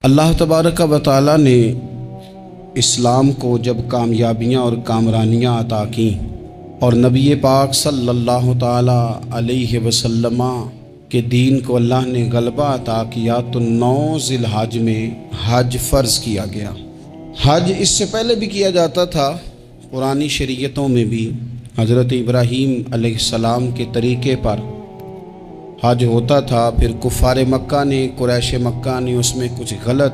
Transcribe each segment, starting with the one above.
اللہ تبارک و تعالی نے اسلام کو جب کامیابیاں اور کامرانیاں عطا کیں اور نبی پاک صلی اللہ تعالی علیہ وسلم کے دین کو اللہ نے غلبہ عطا کیا تو 9 ذی الحج میں حج فرض کیا گیا۔ حج اس سے پہلے بھی کیا جاتا تھا، پرانی شریعتوں میں بھی حضرت ابراہیم علیہ السلام کے طریقے پر حج ہوتا تھا، پھر کفار مکہ نے، قریش مکہ نے اس میں کچھ غلط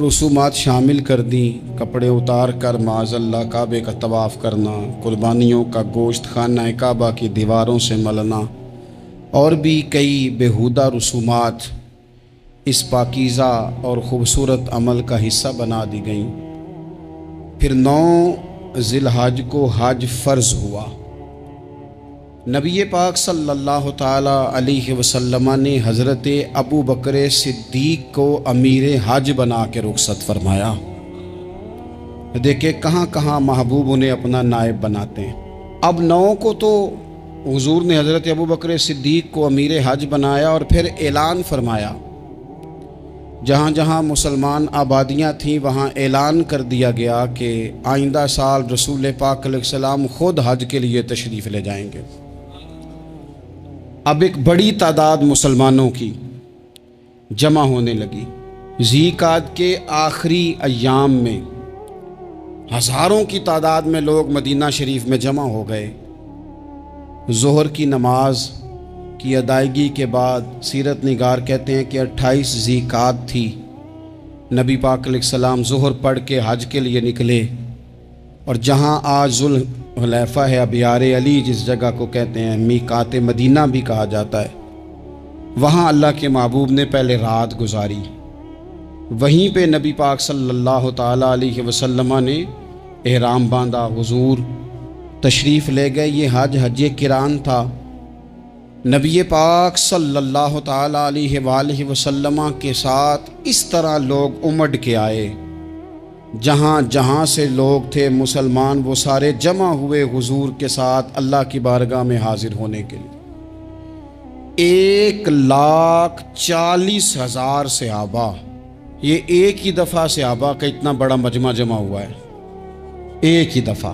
رسومات شامل کر دیں، کپڑے اتار کر معاذ اللہ کعبے کا طواف کرنا، قربانیوں کا گوشت خانہ کعبہ کی دیواروں سے ملنا اور بھی کئی بیہودہ رسومات اس پاکیزہ اور خوبصورت عمل کا حصہ بنا دی گئیں۔ پھر 9 ذی الحج کو حج فرض ہوا۔ نبی پاک صلی اللہ تعالی علیہ وسلم نے حضرت ابو بکر صدیق کو امیر حج بنا کے رخصت فرمایا۔ دیکھیں کہاں کہاں محبوب انہیں اپنا نائب بناتے ہیں۔ اب 9 کو تو حضور نے حضرت ابو بکر صدیق کو امیر حج بنایا اور پھر اعلان فرمایا، جہاں جہاں مسلمان آبادیاں تھیں وہاں اعلان کر دیا گیا کہ آئندہ سال رسول پاک علیہ السلام خود حج کے لیے تشریف لے جائیں گے۔ اب ایک بڑی تعداد مسلمانوں کی جمع ہونے لگی۔ ذی قعدہ کے آخری ایام میں ہزاروں کی تعداد میں لوگ مدینہ شریف میں جمع ہو گئے۔ ظہر کی نماز کی ادائیگی کے بعد سیرت نگار کہتے ہیں کہ 28 ذی قعدہ تھی، نبی پاک علیہ السلام ظہر پڑھ کے حج کے لیے نکلے، اور جہاں آج ذوالحلیفہ ہے، ابیار علی جس جگہ کو کہتے ہیں، میقات مدینہ بھی کہا جاتا ہے، وہاں اللہ کے محبوب نے پہلے رات گزاری۔ وہیں پہ نبی پاک صلی اللہ تعالی علیہ وسلم نے احرام باندھا، حضور تشریف لے گئے۔ یہ حج قران تھا۔ نبی پاک صلی اللہ تعالی علیہ وآلہ وسلم کے ساتھ اس طرح لوگ امڈ کے آئے، جہاں جہاں سے لوگ تھے مسلمان وہ سارے جمع ہوئے حضور کے ساتھ اللہ کی بارگاہ میں حاضر ہونے کے لیے۔ 1,40,000 صحابہ، یہ ایک ہی دفعہ صحابہ کا اتنا بڑا مجمع جمع ہوا ہے، ایک ہی دفعہ۔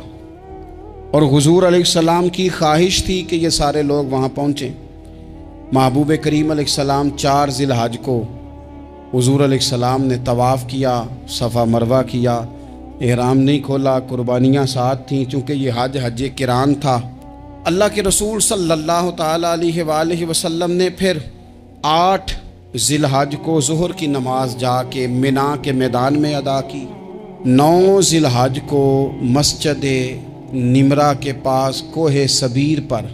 اور حضور علیہ السلام کی خواہش تھی کہ یہ سارے لوگ وہاں پہنچیں۔ محبوب کریم علیہ السلام 4 ذی الحج کو حضور علیہ السلام نے طواف کیا، صفا مروہ کیا، احرام نہیں کھولا، قربانیاں ساتھ تھیں، چونکہ یہ حج قران تھا۔ اللہ کے رسول صلی اللہ تعالی علیہ وآلہ وسلم نے پھر 8 ذی الحج کو ظہر کی نماز جا کے منا کے میدان میں ادا کی۔ 9 ذی الحج کو مسجد نمرہ کے پاس کوہ صبیر پر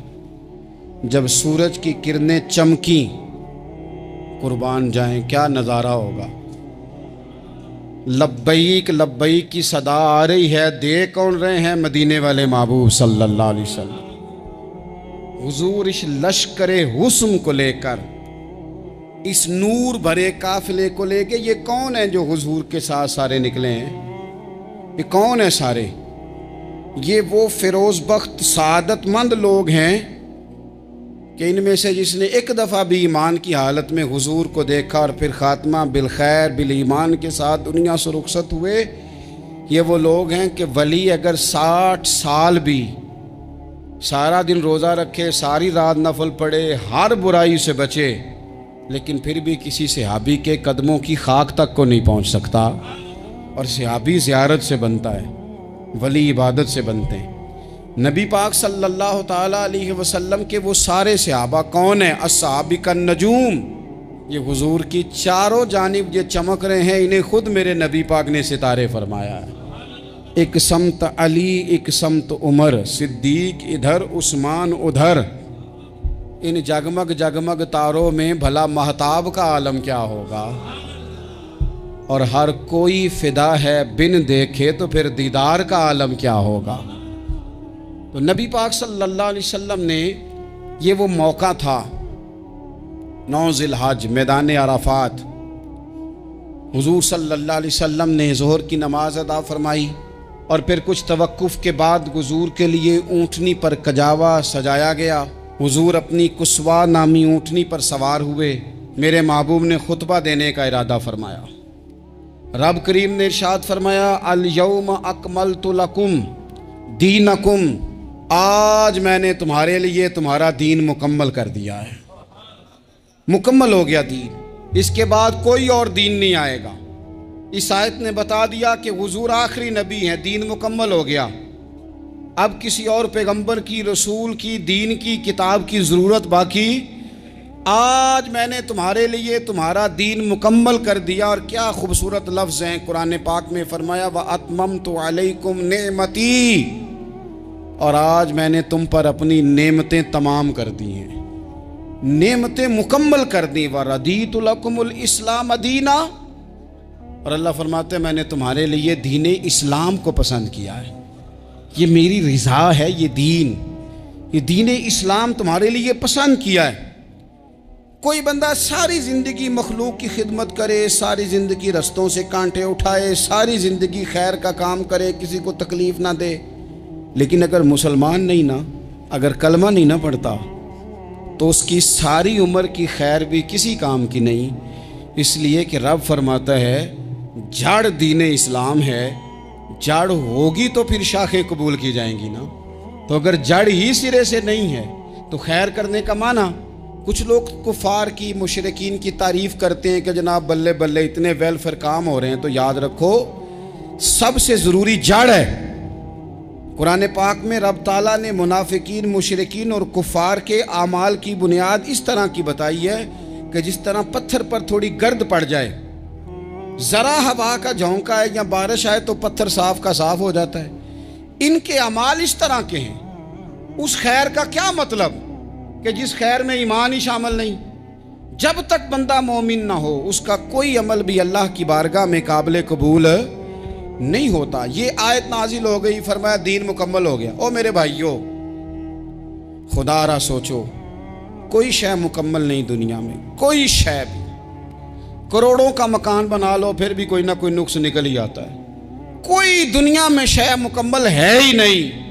جب سورج کی کرنیں چمکیں، قربان جائیں کیا نظارہ ہوگا۔ لبیک لبیک کی صدا آ رہی ہے، دے کون رہے ہیں؟ مدینے والے محبوب صلی اللہ علیہ وسلم۔ حضور اس لشکر حسن کو لے کر، اس نور بھرے قافلے کو لے کے، یہ کون ہیں جو حضور کے ساتھ سارے نکلے ہیں؟ یہ کون ہیں سارے؟ یہ وہ فیروز بخت سعادت مند لوگ ہیں کہ ان میں سے جس نے ایک دفعہ بھی ایمان کی حالت میں حضور کو دیکھا اور پھر خاتمہ بالخیر بالایمان کے ساتھ دنیا سے رخصت ہوئے، یہ وہ لوگ ہیں کہ ولی اگر 60 سال بھی سارا دن روزہ رکھے، ساری رات نفل پڑھے، ہر برائی سے بچے، لیکن پھر بھی کسی صحابی کے قدموں کی خاک تک کو نہیں پہنچ سکتا۔ اور صحابی زیارت سے بنتا ہے، ولی عبادت سے بنتے ہیں۔ نبی پاک صلی اللہ تعالی علیہ وسلم کے وہ سارے صحابہ کون ہیں؟ الصحابہ النجوم، یہ حضور کی چاروں جانب یہ چمک رہے ہیں، انہیں خود میرے نبی پاک نے ستارے فرمایا ہے۔ ایک سمت علی، ایک سمت عمر، صدیق ادھر، عثمان ادھر، ان جگمگ جگمگ تاروں میں بھلا مہتاب کا عالم کیا ہوگا؟ اور ہر کوئی فدا ہے بن دیکھے تو پھر دیدار کا عالم کیا ہوگا؟ تو نبی پاک صلی اللہ علیہ وسلم نے یہ وہ موقع تھا، 9 ذی الحج میدان عرفات، حضور صلی اللہ علیہ وسلم نے ظہر کی نماز ادا فرمائی اور پھر کچھ توقف کے بعد حضور کے لیے اونٹنی پر کجاوا سجایا گیا۔ حضور اپنی کسوا نامی اونٹنی پر سوار ہوئے، میرے محبوب نے خطبہ دینے کا ارادہ فرمایا۔ رب کریم نے ارشاد فرمایا الیوم اکملت لکم دینکم، آج میں نے تمہارے لیے تمہارا دین مکمل کر دیا ہے، مکمل ہو گیا دین، اس کے بعد کوئی اور دین نہیں آئے گا۔ اس آیت نے بتا دیا کہ حضور آخری نبی ہیں، دین مکمل ہو گیا، اب کسی اور پیغمبر کی، رسول کی، دین کی، کتاب کی ضرورت باقی۔ آج میں نے تمہارے لیے تمہارا دین مکمل کر دیا۔ اور کیا خوبصورت لفظ ہیں قرآن پاک میں، فرمایا وَأَتْمَمْتُ عَلَيْكُمْ نِعْمَتِي، اور آج میں نے تم پر اپنی نعمتیں تمام کر دی ہیں، نعمتیں مکمل کر دی۔ وَرَضِيتُ لَكُمُ الْإِسْلَامَ دِينًا، اور اللہ فرماتے ہیں میں نے تمہارے لیے دین اسلام کو پسند کیا ہے، یہ میری رضا ہے، یہ دین اسلام تمہارے لیے پسند کیا ہے۔ کوئی بندہ ساری زندگی مخلوق کی خدمت کرے، ساری زندگی رستوں سے کانٹے اٹھائے، ساری زندگی خیر کا کام کرے، کسی کو تکلیف نہ دے، لیکن اگر مسلمان نہیں نا، اگر کلمہ نہیں نہ پڑھتا، تو اس کی ساری عمر کی خیر بھی کسی کام کی نہیں۔ اس لیے کہ رب فرماتا ہے جڑ دین اسلام ہے، جڑ ہوگی تو پھر شاخیں قبول کی جائیں گی نا، تو اگر جڑ ہی سرے سے نہیں ہے تو خیر کرنے کا معنی۔ کچھ لوگ کفار کی، مشرکین کی تعریف کرتے ہیں کہ جناب بلے بلے اتنے ویلفیئر کام ہو رہے ہیں، تو یاد رکھو سب سے ضروری جڑ ہے۔ قرآن پاک میں رب تعالیٰ نے منافقین، مشرکین اور کفار کے اعمال کی بنیاد اس طرح کی بتائی ہے کہ جس طرح پتھر پر تھوڑی گرد پڑ جائے، ذرا ہوا کا جھونکا ہے یا بارش آئے تو پتھر صاف کا صاف ہو جاتا ہے، ان کے اعمال اس طرح کے ہیں۔ اس خیر کا کیا مطلب کہ جس خیر میں ایمان ہی شامل نہیں؟ جب تک بندہ مومن نہ ہو اس کا کوئی عمل بھی اللہ کی بارگاہ میں قابل قبول نہیں ہوتا۔ یہ آیت نازل ہو گئی، فرمایا دین مکمل ہو گیا۔ او میرے بھائیو، خدا را سوچو، کوئی شے مکمل نہیں دنیا میں، کوئی شے بھی۔ کروڑوں کا مکان بنا لو پھر بھی کوئی نہ کوئی نقص نکل ہی آتا ہے، کوئی دنیا میں شے مکمل ہے ہی نہیں۔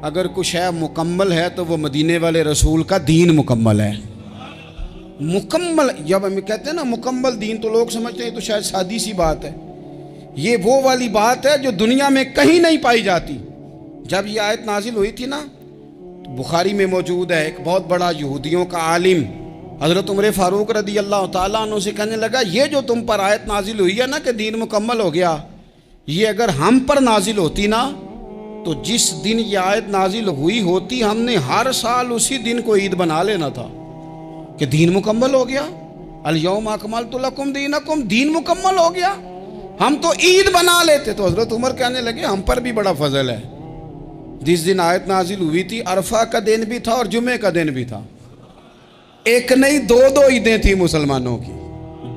اگر کوئی شے مکمل ہے تو وہ مدینے والے رسول کا دین مکمل ہے۔ مکمل، جب ہم کہتے ہیں نا مکمل دین، تو لوگ سمجھتے ہیں تو شاید سادی سی بات ہے، یہ وہ والی بات ہے جو دنیا میں کہیں نہیں پائی جاتی۔ جب یہ آیت نازل ہوئی تھی نا، بخاری میں موجود ہے، ایک بہت بڑا یہودیوں کا عالم حضرت عمر فاروق رضی اللہ تعالیٰ عنہ سے کہنے لگا یہ جو تم پر آیت نازل ہوئی ہے نا کہ دین مکمل ہو گیا، یہ اگر ہم پر نازل ہوتی نا تو جس دن یہ آیت نازل ہوئی ہوتی ہم نے ہر سال اسی دن کو عید بنا لینا تھا کہ دین مکمل ہو گیا۔ الیوم اکملت لکم دینکم، دین مکمل ہو گیا، ہم تو عید بنا لیتے۔ تو حضرت عمر کہنے لگے ہم پر بھی بڑا فضل ہے، جس دن آیت نازل ہوئی تھی عرفہ کا دن بھی تھا اور جمعے کا دن بھی تھا، ایک نہیں دو عیدیں تھیں مسلمانوں کی،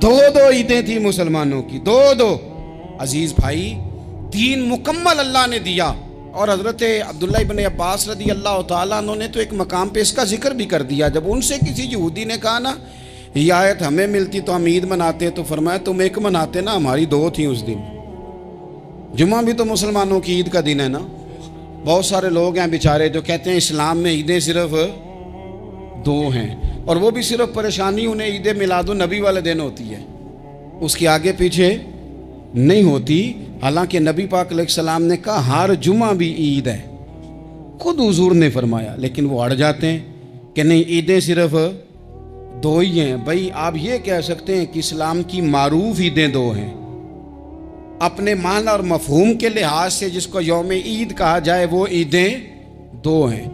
دو عیدیں تھیں مسلمانوں کی، دو۔ عزیز بھائی، دین مکمل اللہ نے دیا۔ اور حضرت عبداللہ ابن عباس رضی اللہ تعالیٰ عنہ نے تو ایک مقام پہ اس کا ذکر بھی کر دیا، جب ان سے کسی یہودی نے کہا نا یہ آیت ہمیں ملتی تو ہم عید مناتے، تو فرمایا تم ایک مناتے نا، ہماری دو تھیں اس دن۔ جمعہ بھی تو مسلمانوں کی عید کا دن ہے نا۔ بہت سارے لوگ ہیں بیچارے جو کہتے ہیں اسلام میں عیدیں صرف دو ہیں، اور وہ بھی صرف پریشانی انہیں عید میلاد النبی والے دن ہوتی ہے، اس کے آگے پیچھے نہیں ہوتی۔ حالانکہ نبی پاک علیہ السلام نے کہا ہر جمعہ بھی عید ہے، خود حضور نے فرمایا، لیکن وہ اڑ جاتے ہیں کہ نہیں عیدیں صرف دو ہی ہیں۔ بھائی آپ یہ کہہ سکتے ہیں کہ اسلام کی معروف عیدیں دو ہیں، اپنے معنی اور مفہوم کے لحاظ سے جس کو یوم عید کہا جائے وہ عیدیں دو ہیں۔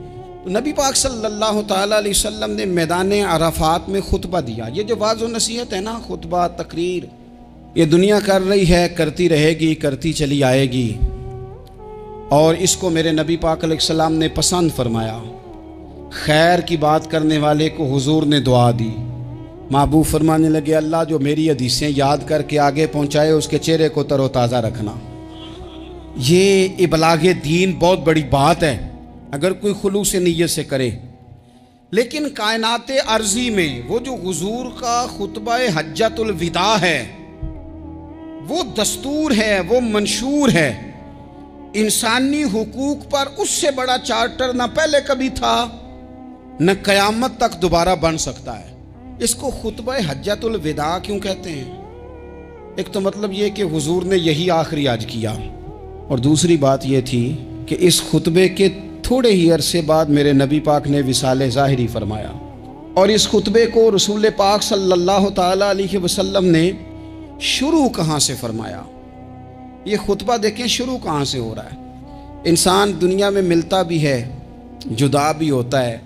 تو نبی پاک صلی اللہ تعالیٰ علیہ وسلم نے میدان عرفات میں خطبہ دیا۔ یہ جو واعظ و نصیحت ہے نا، خطبہ، تقریر، یہ دنیا کر رہی ہے، کرتی رہے گی، کرتی چلی آئے گی، اور اس کو میرے نبی پاک علیہ السلام نے پسند فرمایا۔ خیر کی بات کرنے والے کو حضور نے دعا دی، محبوب فرمانے لگے اللہ جو میری حدیثیں یاد کر کے آگے پہنچائے اس کے چہرے کو تر و تازہ رکھنا۔ یہ ابلاغ دین بہت بڑی بات ہے اگر کوئی خلوص نیت سے کرے، لیکن کائنات ارضی میں وہ جو حضور کا خطبہ حجۃ الوداع ہے، وہ دستور ہے، وہ منشور ہے۔ انسانی حقوق پر اس سے بڑا چارٹر نہ پہلے کبھی تھا نہ قیامت تک دوبارہ بن سکتا ہے۔ اس کو خطبہ حجۃ الوداع کیوں کہتے ہیں؟ ایک تو مطلب یہ کہ حضور نے یہی آخری حج کیا، اور دوسری بات یہ تھی کہ اس خطبے کے تھوڑے ہی عرصے بعد میرے نبی پاک نے وصال ظاہری فرمایا، اور اس خطبے کو رسول پاک صلی اللہ تعالیٰ علیہ وسلم نے شروع کہاں سے فرمایا؟ یہ خطبہ دیکھیں شروع کہاں سے ہو رہا ہے۔ انسان دنیا میں ملتا بھی ہے، جدا بھی ہوتا ہے،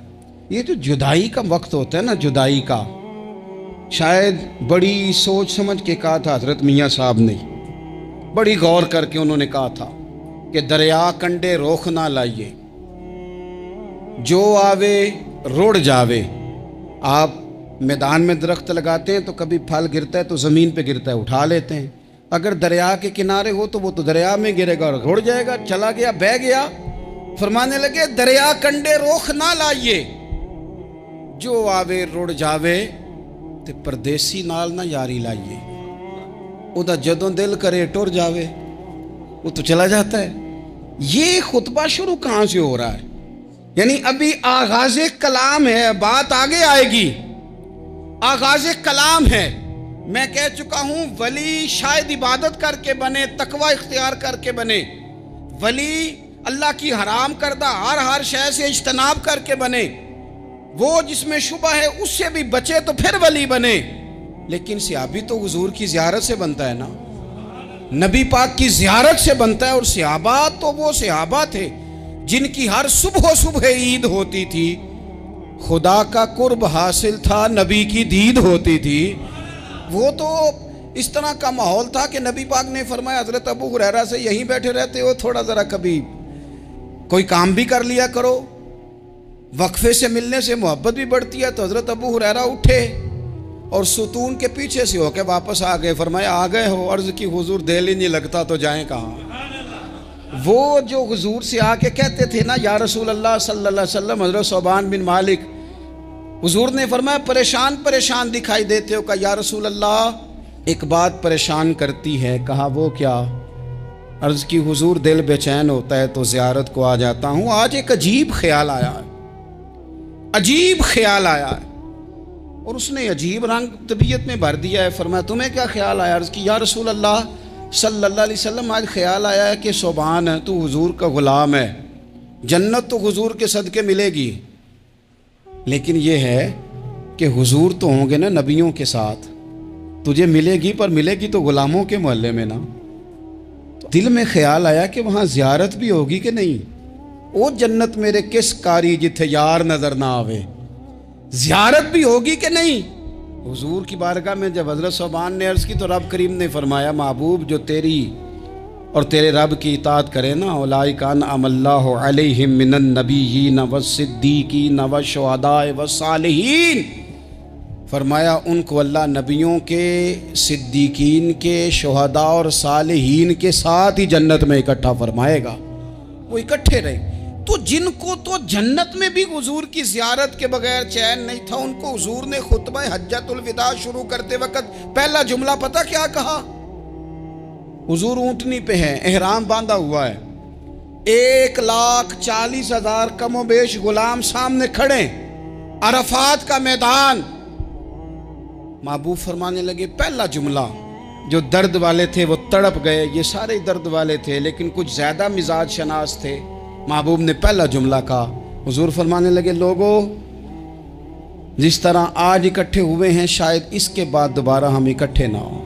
یہ جو جدائی کا وقت ہوتا ہے نا، جدائی کا، شاید بڑی سوچ سمجھ کے کہا تھا حضرت میاں صاحب نے، بڑی غور کر کے انہوں نے کہا تھا کہ دریا کنڈے روخ نہ لائیے، جو آوے روڑ جاوے۔ آپ میدان میں درخت لگاتے ہیں تو کبھی پھل گرتا ہے تو زمین پہ گرتا ہے، اٹھا لیتے ہیں۔ اگر دریا کے کنارے ہو تو وہ تو دریا میں گرے گا اور روڑ جائے گا، چلا گیا، بہہ گیا۔ فرمانے لگے دریا کنڈے روخ نہ لائیے، جو آوے روڑ جاوے، تے پردیسی نال نہ یاری لائیے، او دا جدوں دل کرے ٹر جاوے، وہ تو چلا جاتا ہے۔ یہ خطبہ شروع کہاں سے ہو رہا ہے؟ یعنی ابھی آغاز کلام ہے، بات آگے آئے گی، آغاز کلام ہے۔ میں کہہ چکا ہوں ولی شاید عبادت کر کے بنے، تقوی اختیار کر کے بنے، ولی اللہ کی حرام کردہ ہر شے سے اجتناب کر کے بنے، وہ جس میں شبہ ہے اس سے بھی بچے تو پھر ولی بنے۔ لیکن صحابی تو حضور کی زیارت سے بنتا ہے نا، نبی پاک کی زیارت سے بنتا ہے، اور صحابہ تو وہ صحابہ تھے جن کی ہر صبح عید ہوتی تھی، خدا کا قرب حاصل تھا، نبی کی دید ہوتی تھی۔ وہ تو اس طرح کا ماحول تھا کہ نبی پاک نے فرمایا حضرت ابو ہریرہ سے یہیں بیٹھے رہتے ہو، تھوڑا ذرا کبھی کوئی کام بھی کر لیا کرو، وقفے سے ملنے سے محبت بھی بڑھتی ہے۔ تو حضرت ابو ہریرہ اٹھے اور ستون کے پیچھے سے ہو کے واپس آ گئے۔ فرمایا آ گئے ہو؟ عرض کی حضور دل ہی نہیں لگتا تو جائیں کہاں؟ وہ جو حضور سے آ کے کہتے تھے نا یا رسول اللہ صلی اللہ علیہ وسلم، حضرت ثوبان بن مالک، حضور نے فرمایا پریشان دکھائی دیتے ہو؟ کہا یا رسول اللہ ایک بات پریشان کرتی ہے۔ کہا وہ کیا؟ عرض کی حضور دل بے چین ہوتا ہے تو زیارت کو آ جاتا ہوں، آج ایک عجیب خیال آیا ہے، عجیب خیال آیا ہے، اور اس نے عجیب رنگ طبیعت میں بھر دیا ہے۔ فرمایا تمہیں کیا خیال آیا؟ عرض کی یا رسول اللہ صلی اللہ علیہ وسلم آج خیال آیا ہے کہ ثوبان ہے تو حضور کا غلام ہے، جنت تو حضور کے صدقے ملے گی، لیکن یہ ہے کہ حضور تو ہوں گے نا نبیوں کے ساتھ، تجھے ملے گی پر ملے گی تو غلاموں کے محلے میں نا۔ دل میں خیال آیا کہ وہاں زیارت بھی ہوگی کہ نہیں؟ او جنت میرے کس کاری جتھے یار نظر نہ آوے، زیارت بھی ہوگی کہ نہیں؟ حضور کی بارگاہ میں جب حضرت ثوبان نے عرض کی تو رب کریم نے فرمایا محبوب جو تیری اور تیرے رب کی اطاعت کرے نا، اولئک انعم اللہ علیہم من النبیین والصدیقین والشہداء والصالحین، فرمایا ان کو اللہ نبیوں کے، صدیقین کے، شہداء اور صالحین کے ساتھ ہی جنت میں اکٹھا فرمائے گا، وہ اکٹھے رہے۔ تو جن کو تو جنت میں بھی حضور کی زیارت کے بغیر چین نہیں تھا، ان کو حضور نے خطبہ حجۃ الوداع شروع کرتے وقت پہلا جملہ پتہ کیا کہا؟ حضور اونٹنی پہ ہے، احرام باندھا ہوا ہے، 1,40,000 کم و بیش غلام سامنے کھڑے، عرفات کا میدان۔ محبوب فرمانے لگے پہلا جملہ، جو درد والے تھے وہ تڑپ گئے، یہ سارے درد والے تھے لیکن کچھ زیادہ مزاج شناس تھے۔ محبوب نے پہلا جملہ کہا، حضور فرمانے لگے لوگو جس طرح آج اکٹھے ہوئے ہیں شاید اس کے بعد دوبارہ ہم اکٹھے نہ ہوں۔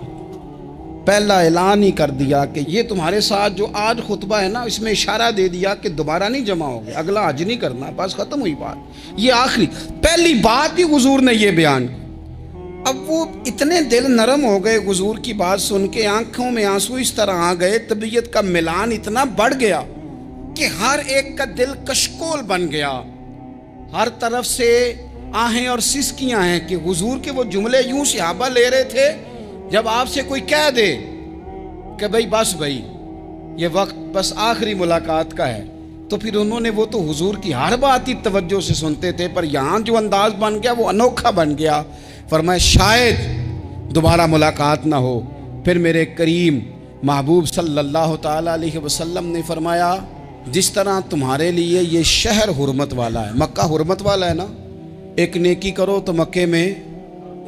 پہلا اعلان ہی کر دیا کہ یہ تمہارے ساتھ جو آج خطبہ ہے نا، اس میں اشارہ دے دیا کہ دوبارہ نہیں جمع ہوگے، اگلا حج نہیں کرنا، بس ختم ہوئی بات۔ یہ آخری پہلی بات ہی حضور نے یہ بیان کی۔ اب وہ اتنے دل نرم ہو گئے حضور کی بات سن کے، آنکھوں میں آنسو اس طرح آ گئے، طبیعت کا ملان اتنا بڑھ گیا کہ ہر ایک کا دل کشکول بن گیا، ہر طرف سے آہیں اور سسکیاں ہیں کہ حضور کے وہ جملے یوں صحابہ لے رہے تھے جب آپ سے کوئی کہہ دے کہ بھئی بس بھئی یہ وقت بس آخری ملاقات کا ہے، تو پھر انہوں نے وہ تو حضور کی ہر بات ہی توجہ سے سنتے تھے، پر یہاں جو انداز بن گیا وہ انوکھا بن گیا۔ فرمایا شاید دوبارہ ملاقات نہ ہو۔ پھر میرے کریم محبوب صلی اللہ تعالیٰ علیہ وسلم نے فرمایا جس طرح تمہارے لیے یہ شہر حرمت والا ہے، مکہ حرمت والا ہے نا، ایک نیکی کرو تو مکے میں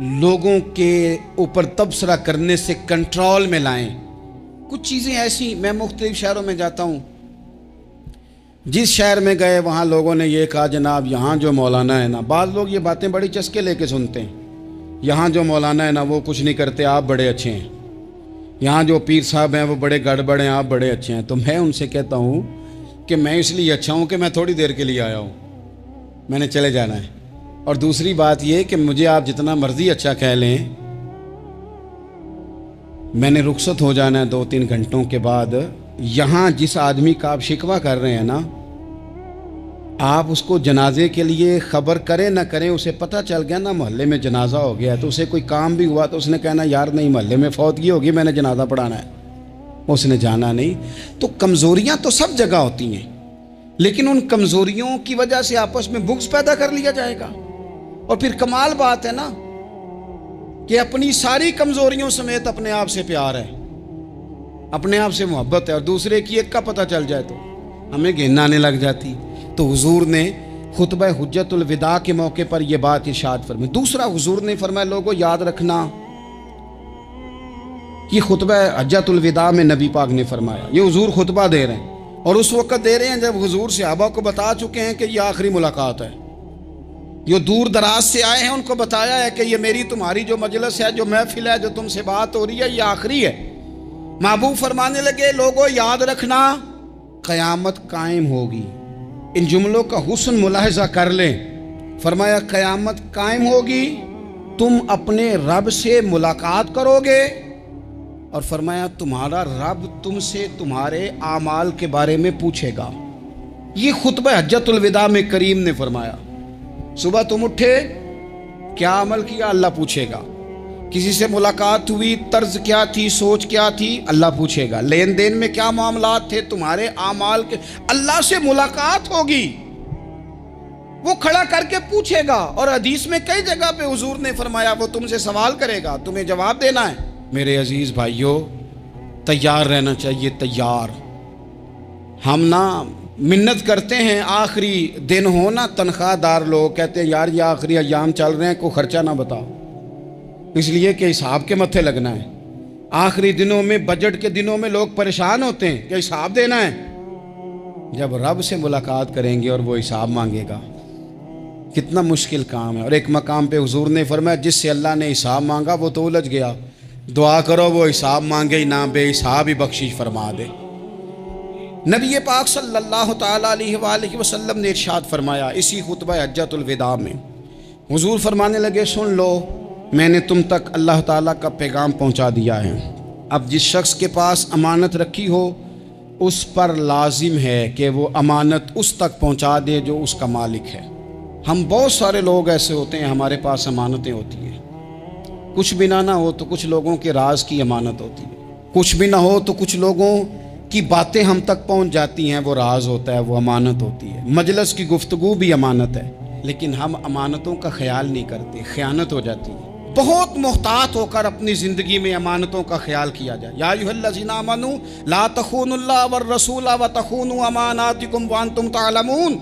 لوگوں کے اوپر تبصرہ کرنے سے کنٹرول میں لائیں۔ کچھ چیزیں ایسی، میں مختلف شہروں میں جاتا ہوں، جس شہر میں گئے وہاں لوگوں نے یہ کہا جناب یہاں جو مولانا ہے نا، بعض لوگ یہ باتیں بڑی چسکے لے کے سنتے ہیں، یہاں جو مولانا ہے نا وہ کچھ نہیں کرتے، آپ بڑے اچھے ہیں، یہاں جو پیر صاحب ہیں وہ بڑے گڑبڑ ہیں، آپ بڑے اچھے ہیں۔ تو میں ان سے کہتا ہوں کہ میں اس لیے اچھا ہوں کہ میں تھوڑی دیر کے لیے آیا ہوں، میں نے چلے جانا ہے۔ اور دوسری بات یہ کہ مجھے آپ جتنا مرضی اچھا کہہ لیں، میں نے رخصت ہو جانا ہے 2-3 گھنٹوں کے بعد۔ یہاں جس آدمی کا آپ شکوہ کر رہے ہیں نا، آپ اس کو جنازے کے لیے خبر کریں نہ کریں، اسے پتہ چل گیا نا محلے میں جنازہ ہو گیا، تو اسے کوئی کام بھی ہوا تو اس نے کہنا یار نہیں محلے میں فوتگی ہوگی، میں نے جنازہ پڑھانا ہے، اس نے جانا نہیں۔ تو کمزوریاں تو سب جگہ ہوتی ہیں، لیکن ان کمزوریوں کی وجہ سے آپس میں بغض پیدا کر لیا جائے گا۔ اور پھر کمال بات ہے نا کہ اپنی ساری کمزوریوں سمیت اپنے آپ سے پیار ہے، اپنے آپ سے محبت ہے، اور دوسرے کی ایک کا پتہ چل جائے تو ہمیں گھن آنے لگ جاتی۔ تو حضور نے خطبہ حجت الوداع کے موقع پر یہ بات ارشاد فرمائی۔ دوسرا حضور نے فرمایا لوگوں یاد رکھنا، یہ خطبہ حجت الوداع میں نبی پاک نے فرمایا، یہ حضور خطبہ دے رہے ہیں، اور اس وقت دے رہے ہیں جب حضور صحابہ کو بتا چکے ہیں کہ یہ آخری ملاقات ہے۔ جو دور دراز سے آئے ہیں ان کو بتایا ہے کہ یہ میری تمہاری جو مجلس ہے، جو محفل ہے، جو تم سے بات ہو رہی ہے، یہ آخری ہے۔ محبوب فرمانے لگے لوگوں یاد رکھنا قیامت قائم ہوگی۔ ان جملوں کا حسن ملاحظہ کر لیں۔ فرمایا قیامت قائم ہوگی، تم اپنے رب سے ملاقات کرو گے، اور فرمایا تمہارا رب تم سے تمہارے اعمال کے بارے میں پوچھے گا۔ یہ خطبہ حجت الوداع میں کریم نے فرمایا۔ صبح تم اٹھے، کیا عمل کیا؟ اللہ پوچھے گا۔ کسی سے ملاقات ہوئی، طرز کیا تھی، سوچ کیا تھی؟ اللہ پوچھے گا۔ لین دین میں کیا معاملات تھے، تمہارے اعمال کے، اللہ سے ملاقات ہوگی، وہ کھڑا کر کے پوچھے گا۔ اور حدیث میں کئی جگہ پہ حضور نے فرمایا وہ تم سے سوال کرے گا، تمہیں جواب دینا ہے۔ میرے عزیز بھائیوں، تیار رہنا چاہیے، تیار۔ ہم نا منت کرتے ہیں آخری دن ہو نا، تنخواہ دار لوگ کہتے ہیں یار یہ آخری ایام چل رہے ہیں، کوئی خرچہ نہ بتاؤ، اس لیے کہ حساب کے متھے لگنا ہے۔ آخری دنوں میں، بجٹ کے دنوں میں لوگ پریشان ہوتے ہیں کہ حساب دینا ہے۔ جب رب سے ملاقات کریں گے اور وہ حساب مانگے گا، کتنا مشکل کام ہے۔ اور ایک مقام پہ حضور نے فرمایا جس سے اللہ نے حساب مانگا وہ تو الجھ گیا، دعا کرو وہ حساب مانگے ہی نہ، بے حساب ہی بخشش فرما دے۔ نبی پاک صلی اللہ تعالیٰ علیہ وآلہ وسلم نے ارشاد فرمایا اسی خطبہ حجت الوداع میں، حضور فرمانے لگے سن لو، میں نے تم تک اللہ تعالیٰ کا پیغام پہنچا دیا ہے۔ اب جس شخص کے پاس امانت رکھی ہو اس پر لازم ہے کہ وہ امانت اس تک پہنچا دے جو اس کا مالک ہے۔ ہم بہت سارے لوگ ایسے ہوتے ہیں، ہمارے پاس امانتیں ہوتی ہیں، کچھ بھی نہ ہو تو کچھ لوگوں کے راز کی امانت ہوتی ہے، کچھ بھی نہ ہو تو کچھ لوگوں کی باتیں ہم تک پہنچ جاتی ہیں، وہ راز ہوتا ہے، وہ امانت ہوتی ہے۔ مجلس کی گفتگو بھی امانت ہے، لیکن ہم امانتوں کا خیال نہیں کرتے، خیانت ہو جاتی ہے۔ بہت محتاط ہو کر اپنی زندگی میں امانتوں کا خیال کیا جائے۔ یا ایھا الذین آمنوا لا تخونوا اللہ والرسول وتخونوا اماناتکم وانتم تعلمون۔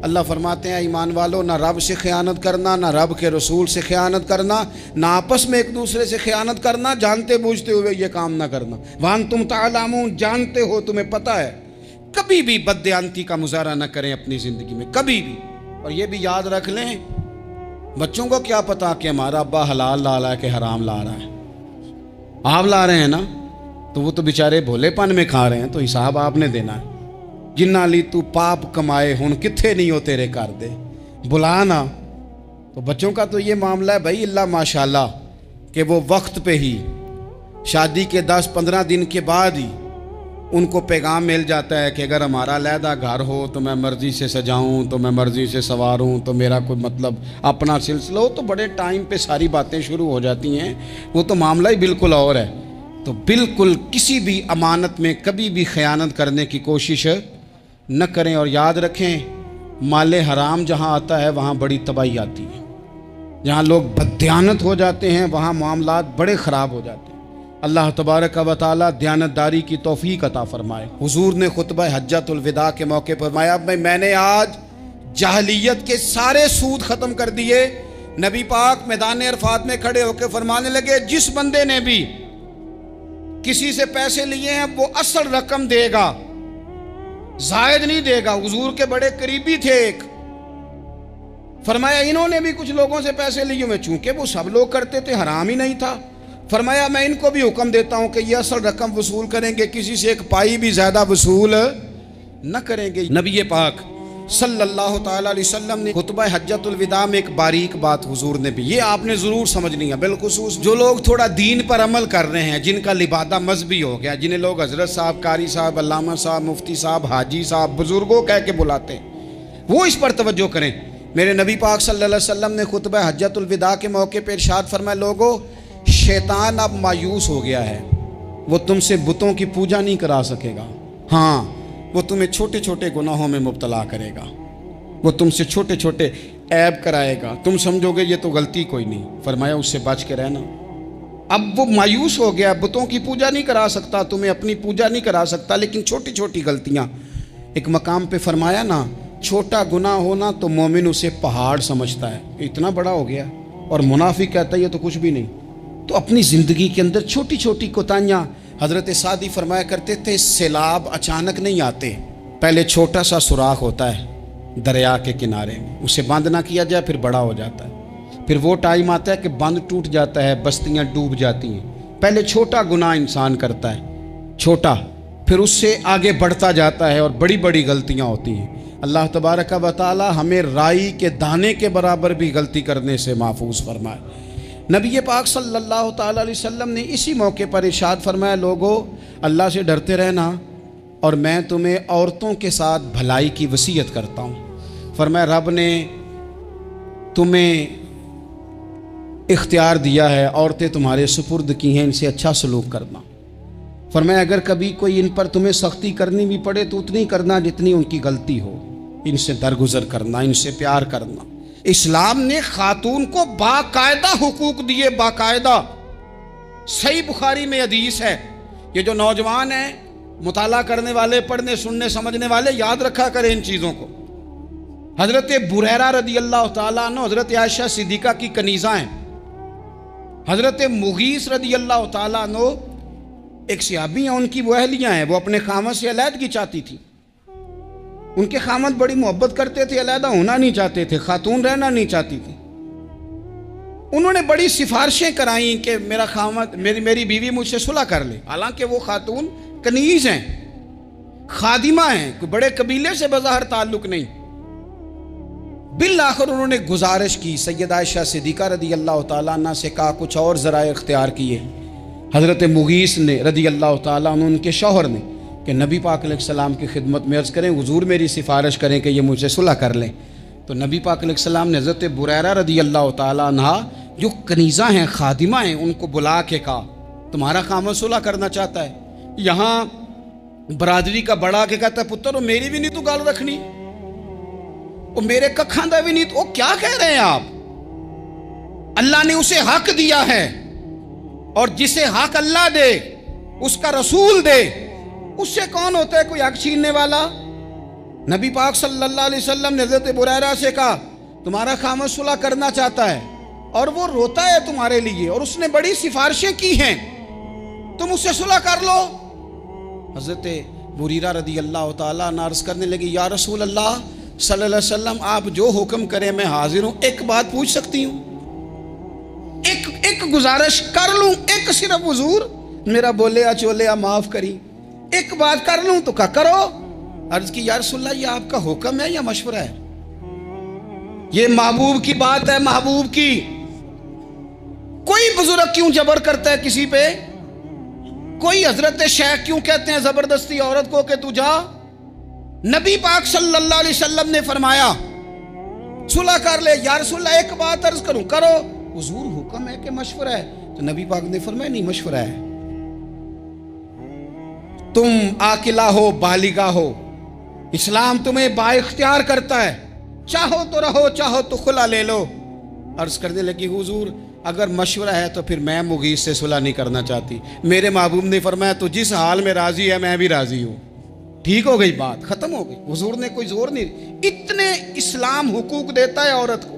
اللہ فرماتے ہیں ایمان والو، نہ رب سے خیانت کرنا، نہ رب کے رسول سے خیانت کرنا، نہ آپس میں ایک دوسرے سے خیانت کرنا، جانتے بوجھتے ہوئے یہ کام نہ کرنا۔ وانتم تعلمون، جانتے ہو، تمہیں پتہ ہے۔ کبھی بھی بددیانتی کا مظاہرہ نہ کریں اپنی زندگی میں، کبھی بھی۔ اور یہ بھی یاد رکھ لیں، بچوں کو کیا پتا کہ ہمارا ابا حلال لا رہا ہے کہ حرام لا رہا ہے؟ آپ لا رہے ہیں نا، تو وہ تو بیچارے بھولے پن میں کھا رہے ہیں، تو حساب آپ نے دینا ہے۔ جنہ لی تو پاپ کمائے ہن کتھے نہیں ہو تیرے کر دے، بلانا۔ تو بچوں کا تو یہ معاملہ ہے بھائی، اللہ ماشاءاللہ کہ وہ وقت پہ ہی، شادی کے 10-15 دن کے بعد ہی ان کو پیغام مل جاتا ہے کہ اگر ہمارا علیحدہ گھر ہو تو میں مرضی سے سجاؤں، تو میں مرضی سے سنواروں، تو میرا کوئی مطلب اپنا سلسلہ ہو، تو بڑے ٹائم پہ ساری باتیں شروع ہو جاتی ہیں، وہ تو معاملہ ہی بالکل اور ہے۔ تو بالکل کسی بھی امانت میں کبھی بھی خیانت کرنے کی کوشش نہ کریں، اور یاد رکھیں مال حرام جہاں آتا ہے وہاں بڑی تباہی آتی ہے۔ جہاں لوگ بددیانت ہو جاتے ہیں وہاں معاملات بڑے خراب ہو جاتے ہیں۔ اللہ تبارک و تعالیٰ دیانتداری کی توفیق عطا فرمائے۔ حضور نے خطبہ حجت الوداع کے موقع پر فرمایا میں نے آج جاہلیت کے سارے سود ختم کر دیے، نبی پاک میدان عرفات میں کھڑے ہو کے فرمانے لگے جس بندے نے بھی کسی سے پیسے لیے ہیں وہ اصل رقم دے گا، زائد نہیں دے گا۔ حضور کے بڑے قریبی تھے ایک، فرمایا انہوں نے بھی کچھ لوگوں سے پیسے لیے ہوئے، چونکہ وہ سب لوگ کرتے تھے، حرام ہی نہیں تھا۔ فرمایا میں ان کو بھی حکم دیتا ہوں کہ یہ اصل رقم وصول کریں گے، کسی سے ایک پائی بھی زیادہ وصول نہ کریں گے۔ نبی پاک صلی اللہ تعالیٰ علیہ وسلم نے خطبہ حجۃ الوداع میں ایک باریک بات حضور نے بھی، یہ آپ نے ضرور سمجھنی ہے، بالخصوص جو لوگ تھوڑا دین پر عمل کر رہے ہیں، جن کا لبادہ مذہبی ہو گیا، جنہیں لوگ حضرت صاحب، قاری صاحب، علامہ صاحب، مفتی صاحب، حاجی صاحب، بزرگوں کہہ کے بلاتے ہیں، وہ اس پر توجہ کریں۔ میرے نبی پاک صلی اللہ علیہ وسلم نے خطبہ حجۃ الوداع کے موقع پہ ارشاد فرمایا، لوگو شیطان اب مایوس ہو گیا ہے، وہ تم سے بتوں کی پوجا نہیں کرا سکے گا، ہاں وہ تمہیں چھوٹے چھوٹے گناہوں میں مبتلا کرے گا، وہ تم سے چھوٹے چھوٹے عیب کرائے گا، تم سمجھو گے یہ تو غلطی کوئی نہیں، فرمایا اس سے بچ کے رہنا۔ اب وہ مایوس ہو گیا، بتوں کی پوجا نہیں کرا سکتا، تمہیں اپنی پوجا نہیں کرا سکتا، لیکن چھوٹی چھوٹی غلطیاں، ایک مقام پہ فرمایا نا چھوٹا گناہ ہونا تو مومن اسے پہاڑ سمجھتا ہے، اتنا بڑا ہو گیا، اور منافق کہتا ہے یہ تو کچھ بھی نہیں۔ تو اپنی زندگی کے اندر چھوٹی چھوٹی کوتاہیاں، حضرت سعدی فرمایا کرتے تھے سیلاب اچانک نہیں آتے، پہلے چھوٹا سا سوراخ ہوتا ہے دریا کے کنارے میں، اسے بند نہ کیا جائے پھر بڑا ہو جاتا ہے، پھر وہ ٹائم آتا ہے کہ بند ٹوٹ جاتا ہے، بستیاں ڈوب جاتی ہیں۔ پہلے چھوٹا گناہ انسان کرتا ہے، چھوٹا، پھر اس سے آگے بڑھتا جاتا ہے اور بڑی بڑی غلطیاں ہوتی ہیں۔ اللہ تبارک و تعالی ہمیں رائی کے دانے کے برابر بھی غلطی کرنے سے محفوظ فرمائے۔ نبی پاک صلی اللہ تعالی علیہ وسلم نے اسی موقع پر ارشاد فرمایا، لوگو اللہ سے ڈرتے رہنا، اور میں تمہیں عورتوں کے ساتھ بھلائی کی وصیت کرتا ہوں۔ فرمایا رب نے تمہیں اختیار دیا ہے، عورتیں تمہارے سپرد کی ہیں، ان سے اچھا سلوک کرنا۔ فرمایا اگر کبھی کوئی ان پر تمہیں سختی کرنی بھی پڑے تو اتنی کرنا جتنی ان کی غلطی ہو، ان سے درگزر کرنا، ان سے پیار کرنا۔ اسلام نے خاتون کو باقاعدہ حقوق دیے، باقاعدہ۔ صحیح بخاری میں حدیث ہے، یہ جو نوجوان ہیں، مطالعہ کرنے والے، پڑھنے سننے سمجھنے والے، یاد رکھا کریں ان چیزوں کو۔ حضرت بریرہ رضی اللہ تعالیٰ عنہ حضرت عائشہ صدیقہ کی کنیزہ ہیں، حضرت مغیث رضی اللہ تعالیٰ عنہ ایک صحابی ہیں، ان کی وہ اہلیہ ہیں، وہ اپنے خامد سے علیحدگی چاہتی تھی، ان کے خامد بڑی محبت کرتے تھے، علیحدہ ہونا نہیں چاہتے تھے، خاتون رہنا نہیں چاہتی تھی۔ انہوں نے بڑی سفارشیں کرائیں کہ میرا خامد، میری بیوی مجھ سے صلح کر لے، حالانکہ وہ خاتون کنیز ہیں، خادمہ ہیں، کوئی بڑے قبیلے سے بظاہر تعلق نہیں۔ بالآخر انہوں نے گزارش کی، سیدہ عائشہ صدیقہ رضی اللہ تعالیٰ عنہ سے کہا، کچھ اور ذرائع اختیار کیے۔ حضرت مغیث نے رضی اللہ تعالیٰ عنہ، ان کے شوہر نے، کہ نبی پاک علیہ السلام کی خدمت میں عرض کریں، حضور میری سفارش کریں کہ یہ مجھ سے صلح کر لیں۔ تو نبی پاک علیہ السلام نے حضرت بریرہ رضی اللہ تعالیٰ عنہ جو کنیزہ ہیں، خادمہ ہیں، ان کو بلا کے کہا تمہارا خامد صلح کرنا چاہتا ہے۔ یہاں برادری کا بڑا کے کہتا ہے پتر میری بھی نہیں تو گال رکھنی، وہ میرے ککھاں دا بھی نہیں تو، وہ کیا کہہ رہے ہیں آپ؟ اللہ نے اسے حق دیا ہے، اور جسے حق اللہ دے اس کا رسول دے، اس سے کون ہوتا ہے کوئی حق چھیننے والا؟ نبی پاک صلی اللہ علیہ وسلم نے حضرت بریرہ سے کہا تمہارا خامد صلح کرنا چاہتا ہے اور وہ روتا ہے تمہارے لیے، اور اس نے بڑی سفارشیں کی ہیں، تم اس سے صلح کر لو۔ حضرت بریرہ رضی اللہ تعالیٰ عنہ عرض کرنے لگی، یا رسول اللہ صلی اللہ علیہ وسلم آپ جو حکم کریں میں حاضر ہوں، ایک بات پوچھ سکتی ہوں؟ ایک گزارش کر لوں؟ ایک صرف حضور میرا بولیا چولیا معاف کری، ایک بات کر لوں؟ تو کہا کرو۔ عرض کی یا رسول اللہ یہ آپ کا حکم ہے یا مشورہ ہے؟ یہ محبوب کی بات ہے، محبوب کی۔ کوئی بزرگ کیوں جبر کرتا ہے کسی پہ؟ کوئی حضرت شیخ کیوں کہتے ہیں زبردستی عورت کو کہ تو جا؟ نبی پاک صلی اللہ علیہ وسلم نے فرمایا صلح کر لے۔ یا رسول اللہ ایک بات عرض کروں؟ کرو۔ حضور حکم ہے کہ مشورہ ہے؟ تو نبی پاک نے فرمایا نہیں، مشورہ ہے۔ تم عاقلہ ہو، بالغہ ہو، اسلام تمہیں با اختیار کرتا ہے، چاہو تو رہو، چاہو تو خلا لے لو۔ عرض کرنے لگی حضور اگر مشورہ ہے تو پھر میں مغیث سے صلح نہیں کرنا چاہتی۔ میرے محبوب نے فرمایا تو جس حال میں راضی ہے میں بھی راضی ہوں۔ ٹھیک ہو گئی بات، ختم ہو گئی۔ حضور نے کوئی زور نہیں، اتنے اسلام حقوق دیتا ہے عورت کو۔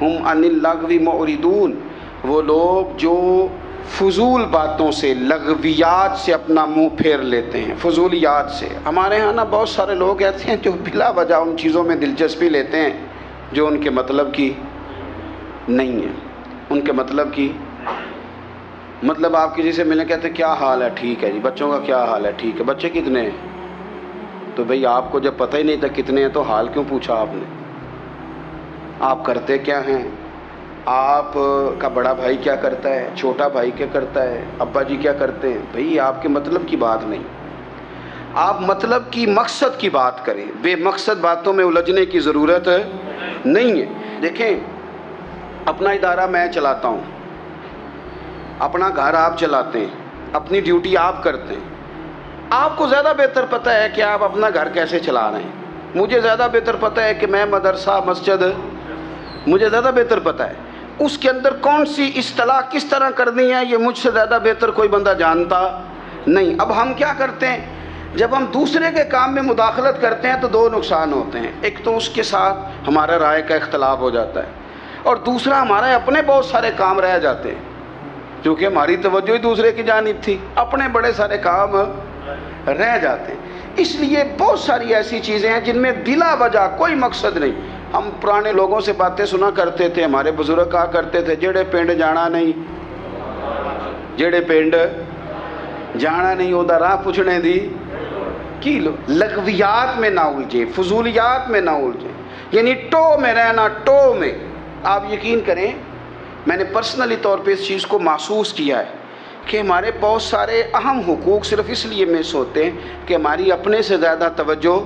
ہم عن اللغو معرضون، وہ لوگ جو فضول باتوں سے، لغویات سے اپنا منہ پھیر لیتے ہیں، فضولیات سے۔ ہمارے ہاں نا بہت سارے لوگ ایسے ہیں جو بلا وجہ ان چیزوں میں دلچسپی لیتے ہیں جو ان کے مطلب کی نہیں ہے، ان کے مطلب کی مطلب آپ کسی سے ملیں کہتے ہیں کیا حال ہے، ٹھیک ہے جی، بچوں کا کیا حال ہے، ٹھیک ہے، بچے کتنے ہیں؟ تو بھئی آپ کو جب پتہ ہی نہیں تھا کتنے ہیں تو حال کیوں پوچھا آپ نے؟ آپ کرتے کیا ہیں؟ آپ کا بڑا بھائی کیا کرتا ہے، چھوٹا بھائی کیا کرتا ہے، ابا جی کیا کرتے ہیں؟ بھئی آپ کے مطلب کی بات نہیں، آپ مطلب کی مقصد کی بات کریں، بے مقصد باتوں میں الجھنے کی ضرورت نہیں ہے۔ دیکھیں، اپنا ادارہ میں چلاتا ہوں، اپنا گھر آپ چلاتے ہیں، اپنی ڈیوٹی آپ کرتے ہیں، آپ کو زیادہ بہتر پتہ ہے کہ آپ اپنا گھر کیسے چلا رہے ہیں، مجھے زیادہ بہتر پتہ ہے کہ میں مدرسہ مسجد، مجھے زیادہ بہتر پتہ ہے اس کے اندر کون سی اصطلاح کس طرح کرنی ہے، یہ مجھ سے زیادہ بہتر کوئی بندہ جانتا نہیں۔ اب ہم کیا کرتے ہیں، جب ہم دوسرے کے کام میں مداخلت کرتے ہیں تو دو نقصان ہوتے ہیں، ایک تو اس کے ساتھ ہمارا رائے کا اختلاف ہو جاتا ہے، اور دوسرا ہمارے اپنے بہت سارے کام رہ جاتے ہیں، کیونکہ ہماری توجہ ہی دوسرے کی جانب تھی، اپنے بڑے سارے کام رہ جاتے ہیں۔ اس لیے بہت ساری ایسی چیزیں ہیں جن میں بلا وجہ کوئی مقصد نہیں۔ ہم پرانے لوگوں سے باتیں سنا کرتے تھے، ہمارے بزرگ کہا کرتے تھے جڑے پنڈ جانا نہیں، جڑے پنڈ جانا نہیں اودا راہ پوچھنے دی کی لو۔ لغویات میں نہ الجھیں، فضولیات میں نہ الجھیں، یعنی ٹو میں رہنا، ٹو میں۔ آپ یقین کریں میں نے پرسنلی طور پہ اس چیز کو محسوس کیا ہے کہ ہمارے بہت سارے اہم حقوق صرف اس لیے مس ہوتے ہیں کہ ہماری اپنے سے زیادہ توجہ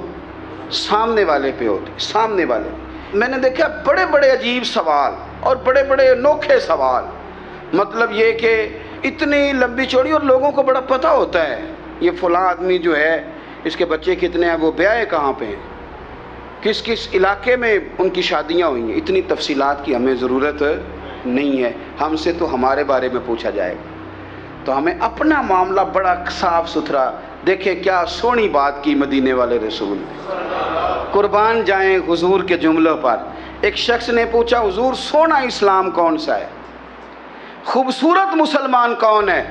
سامنے والے پہ ہوتی، سامنے والے۔ میں نے دیکھا بڑے بڑے عجیب سوال اور بڑے بڑے انوکھے سوال، مطلب یہ کہ اتنی لمبی چوڑی، اور لوگوں کو بڑا پتہ ہوتا ہے یہ فلاں آدمی جو ہے اس کے بچے کتنے ہیں، وہ بیاہ کہاں پہ ہیں، کس کس علاقے میں ان کی شادیاں ہوئی ہیں۔ اتنی تفصیلات کی ہمیں ضرورت نہیں ہے، ہم سے تو ہمارے بارے میں پوچھا جائے گا، تو ہمیں اپنا معاملہ بڑا صاف ستھرا۔ دیکھیں کیا سونی بات کی مدینے والے رسول نے، قربان جائیں حضور کے جملوں پر۔ ایک شخص نے پوچھا حضور سونا اسلام کون سا ہے، خوبصورت مسلمان کون ہے؟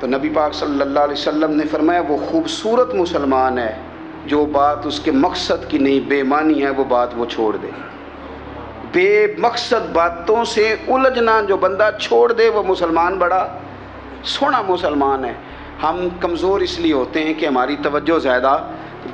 تو نبی پاک صلی اللہ علیہ وسلم نے فرمایا وہ خوبصورت مسلمان ہے جو بات اس کے مقصد کی نہیں، بے معنی ہے، وہ بات وہ چھوڑ دے۔ بے مقصد باتوں سے الجھنا جو بندہ چھوڑ دے وہ مسلمان بڑا سونا مسلمان ہے۔ ہم کمزور اس لیے ہوتے ہیں کہ ہماری توجہ زیادہ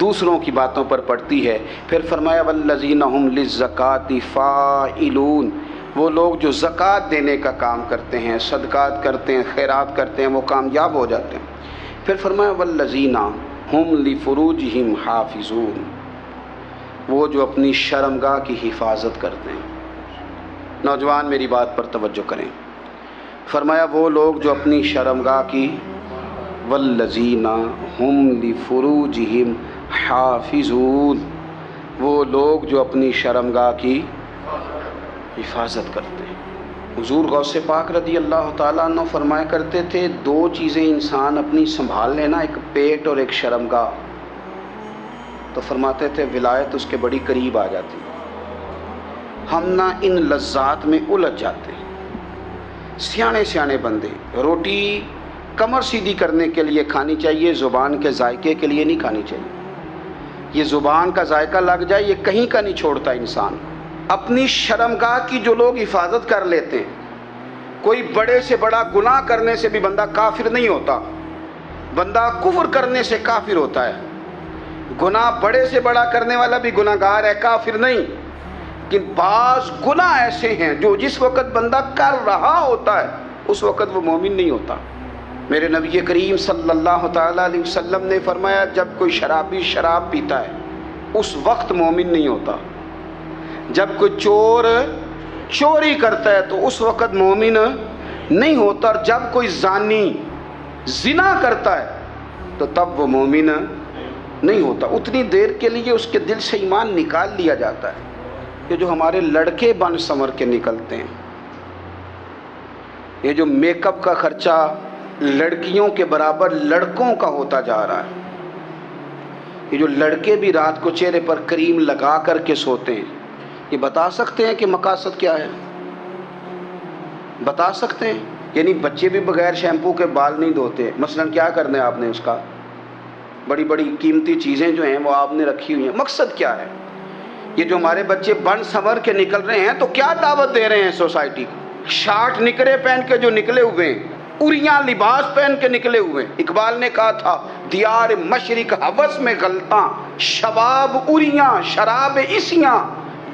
دوسروں کی باتوں پر پڑتی ہے۔ پھر فرمایا والذین ھم للزکاۃ فاعلون، وہ لوگ جو زکوٰۃ دینے کا کام کرتے ہیں، صدقات کرتے ہیں، خیرات کرتے ہیں، وہ کامیاب ہو جاتے ہیں۔ پھر فرمایا والذین ھم لفروجہم حافظون، وہ جو اپنی شرمگاہ کی حفاظت کرتے ہیں۔ نوجوان میری بات پر توجہ کریں، فرمایا وہ لوگ جو اپنی شرمگاہ کی، والذین ھم لفروجہم حافظون، وہ لوگ جو اپنی شرمگاہ کی حفاظت کرتے ہیں۔ حضور غوث پاک رضی اللہ تعالیٰ عنہ فرمایا کرتے تھے دو چیزیں انسان اپنی سنبھال لینا، ایک پیٹ اور ایک شرمگاہ، تو فرماتے تھے ولایت اس کے بڑی قریب آ جاتی۔ ہم نہ ان لذات میں الجھ جاتے ہیں۔ سیانے سیانے بندے، روٹی کمر سیدھی کرنے کے لیے کھانی چاہیے، زبان کے ذائقے کے لیے نہیں کھانی چاہیے۔ یہ زبان کا ذائقہ لگ جائے یہ کہیں کا نہیں چھوڑتا انسان۔ اپنی شرمگاہ کی جو لوگ حفاظت کر لیتے ہیں، کوئی بڑے سے بڑا گناہ کرنے سے بھی بندہ کافر نہیں ہوتا، بندہ کفر کرنے سے کافر ہوتا ہے۔ گناہ بڑے سے بڑا کرنے والا بھی گناہ گار ہے، کافر نہیں۔ لیکن بعض گناہ ایسے ہیں جو جس وقت بندہ کر رہا ہوتا ہے اس وقت وہ مومن نہیں ہوتا۔ میرے نبی کریم صلی اللہ تعالیٰ علیہ وسلم نے فرمایا جب کوئی شرابی شراب پیتا ہے اس وقت مومن نہیں ہوتا، جب کوئی چور چوری کرتا ہے تو اس وقت مومن نہیں ہوتا، اور جب کوئی زانی زنا کرتا ہے تو تب وہ مومن نہیں ہوتا۔ اتنی دیر کے لیے اس کے دل سے ایمان نکال لیا جاتا ہے۔ یہ جو ہمارے لڑکے بن سنور کے نکلتے ہیں، یہ جو میک اپ کا خرچہ لڑکیوں کے برابر لڑکوں کا ہوتا جا رہا ہے، یہ جو لڑکے بھی رات کو چہرے پر کریم لگا کر کے سوتے ہیں، یہ بتا سکتے ہیں کہ مقاصد کیا ہے؟ بتا سکتے ہیں؟ یعنی بچے بھی بغیر شیمپو کے بال نہیں دھوتے، مثلا کیا کرنا ہے آپ نے اس کا؟ بڑی بڑی قیمتی چیزیں جو ہیں وہ آپ نے رکھی ہوئی ہیں، مقصد کیا ہے؟ یہ جو ہمارے بچے بن سنور کے نکل رہے ہیں تو کیا دعوت دے رہے ہیں سوسائٹی کو؟ شارٹ نکرے پہن کے جو نکلے ہوئے ہیں، اریاں لباس پہن کے نکلے ہوئے ہیں۔ اقبال نے کہا تھا دیار مشرق ہوس میں غلطاں، شباب اریاں شراب اسیاں،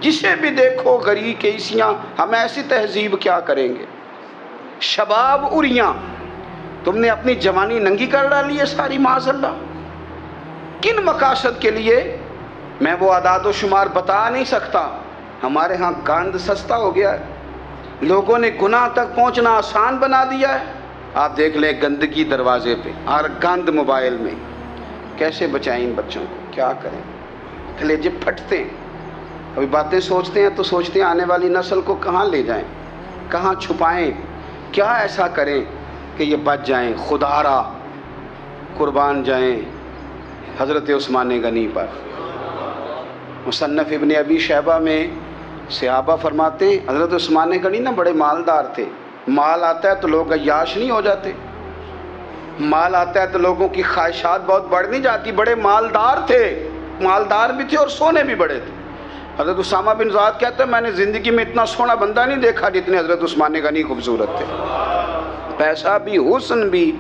جسے بھی دیکھو غری کے اسیاں۔ ہم ایسی تہذیب کیا کریں گے؟ شباب اریاں، تم نے اپنی جوانی ننگی کر ڈالی ہے ساری، معاذ اللہ۔ کن مقاصد کے لیے؟ میں وہ اعداد و شمار بتا نہیں سکتا۔ ہمارے ہاں گند سستا ہو گیا ہے، لوگوں نے گناہ تک پہنچنا آسان بنا دیا ہے۔ آپ دیکھ لیں گندگی دروازے پہ اور گند موبائل میں، کیسے بچائیں ان بچوں کو؟ کیا کریں؟ کلیجے پھٹتے ہیں۔ ابھی باتیں سوچتے ہیں تو سوچتے ہیں آنے والی نسل کو کہاں لے جائیں، کہاں چھپائیں، کیا ایسا کریں کہ یہ بچ جائیں، خدا را قربان جائیں حضرت عثمان غنی پر۔ مصنف ابن ابی شیبہ میں صحابہ فرماتے ہیں حضرت عثمان غنی نا بڑے مالدار تھے۔ مال آتا ہے تو لوگ عیاش نہیں ہو جاتے، مال آتا ہے تو لوگوں کی خواہشات بہت بڑھ نہیں جاتی۔ بڑے مالدار تھے، مالدار بھی تھے اور سونے بھی بڑے تھے۔ حضرت اسامہ بن زید کہتے ہیں میں نے زندگی میں اتنا سونا بندہ نہیں دیکھا جتنے حضرت عثمان غنی خوبصورت تھے، پیسہ بھی حسن بھی۔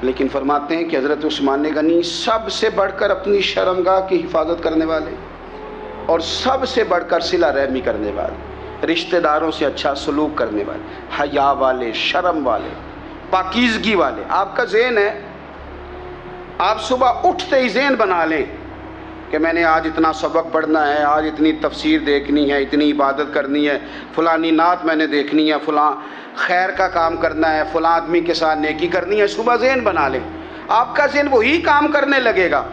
لیکن فرماتے ہیں کہ حضرت عثمان غنی سب سے بڑھ کر اپنی شرمگاہ کی حفاظت کرنے والے اور سب سے بڑھ کر صلہ رحمی کرنے والے، رشتہ داروں سے اچھا سلوک کرنے والے، حیا والے، شرم والے، پاکیزگی والے۔ آپ کا ذہن ہے، آپ صبح اٹھتے ہی ذہن بنا لیں کہ میں نے آج اتنا سبق پڑھنا ہے، آج اتنی تفسیر دیکھنی ہے، اتنی عبادت کرنی ہے، فلانی نعت میں نے دیکھنی ہے، فلاں خیر کا کام کرنا ہے، فلاں آدمی کے ساتھ نیکی کرنی ہے۔ صبح ذہن بنا لیں، آپ کا ذہن وہی کام کرنے لگے گا۔